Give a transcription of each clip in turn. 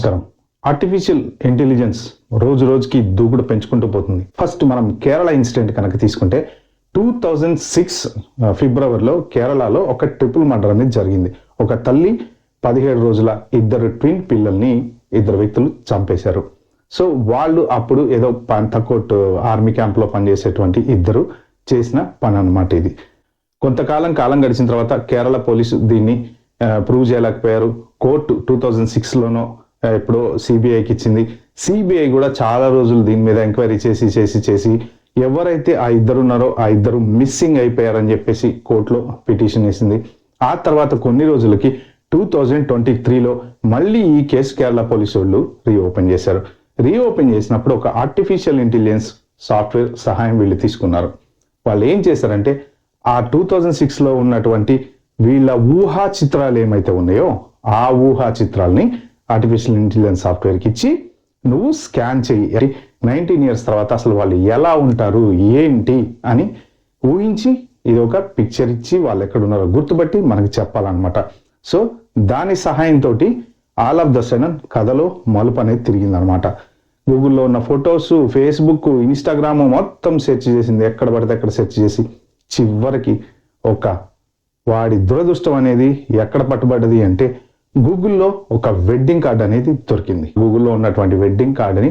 నమస్కారం. Artificial intelligence రోజు రోజుకి దూకుడు పెంచుకుంటూ పోతుంది. ఫస్ట్ మనం కేరళ ఇన్సిడెంట్ కనుక తీసుకుంటే 2006 ఫిబ్రవరిలో కేరళలో ఒక ట్రిపుల్ మర్డర్ అనేది జరిగింది. ఒక తల్లి 17 రోజుల ఇద్దరు ట్విన్ పిల్లల్ని ఇద్దరు వ్యక్తులు చంపేశారు. సో వాళ్ళు అప్పుడు ఏదో పంతకోట్ ఆర్మీ క్యాంప్లో పనిచేసేటువంటి ఇద్దరు చేసిన పని అన్నమాట ఇది. కాలం గడిచిన తర్వాత కేరళ పోలీసు దీన్ని ప్రూవ్ చేయలేకపోయారు. కోర్టు 2006లోనో ఎప్పుడో సిబిఐకి ఇచ్చింది. సిబిఐ కూడా చాలా రోజులు దీని మీద ఎంక్వైరీ చేసి ఎవరైతే ఆ ఇద్దరు ఉన్నారో ఆ ఇద్దరు మిస్సింగ్ అయిపోయారని చెప్పేసి కోర్టులో పిటిషన్ వేసింది. ఆ తర్వాత కొన్ని రోజులకి 2023లో మళ్ళీ ఈ కేసు కేరళ పోలీసు వాళ్ళు రీఓపెన్ చేశారు. రీఓపెన్ చేసినప్పుడు ఒక ఆర్టిఫిషియల్ ఇంటెలిజెన్స్ సాఫ్ట్వేర్ సహాయం వీళ్ళు తీసుకున్నారు. వాళ్ళు ఏం చేశారంటే ఆ 2006లో ఉన్నటువంటి వీళ్ళ ఊహా చిత్రాలు ఏమైతే ఉన్నాయో ఆ ఊహా చిత్రాలని ఆర్టిఫిషియల్ ఇంటెలిజెన్స్ సాఫ్ట్వేర్కి ఇచ్చి నువ్వు స్కాన్ చెయ్యి, 19 years తర్వాత అసలు వాళ్ళు ఎలా ఉంటారు ఏంటి అని ఊహించి ఇది ఒక పిక్చర్ ఇచ్చి వాళ్ళు ఎక్కడున్నారో గుర్తుపట్టి మనకి చెప్పాలన్నమాట. సో దాని సహాయంతో ఆల్ ఆఫ్ ద సడన్ కథలో మలుపు అనేది తిరిగిందనమాట. గూగుల్లో ఉన్న ఫొటోస్, ఫేస్బుక్, ఇన్స్టాగ్రామ్ మొత్తం సెర్చ్ చేసింది. ఎక్కడ పడితే అక్కడ సెర్చ్ చేసి చివరికి వాడి దురదృష్టం అనేది ఎక్కడ పట్టుబడ్డది అంటే గూగుల్లో ఒక వెడ్డింగ్ కార్డ్ అనేది దొరికింది. గూగుల్లో ఉన్నటువంటి వెడ్డింగ్ కార్డుని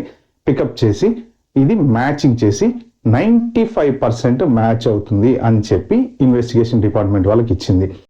పికప్ చేసి ఇది మ్యాచింగ్ చేసి 95% మ్యాచ్ అవుతుంది అని చెప్పి ఇన్వెస్టిగేషన్ డిపార్ట్మెంట్ వాళ్ళకి ఇచ్చింది.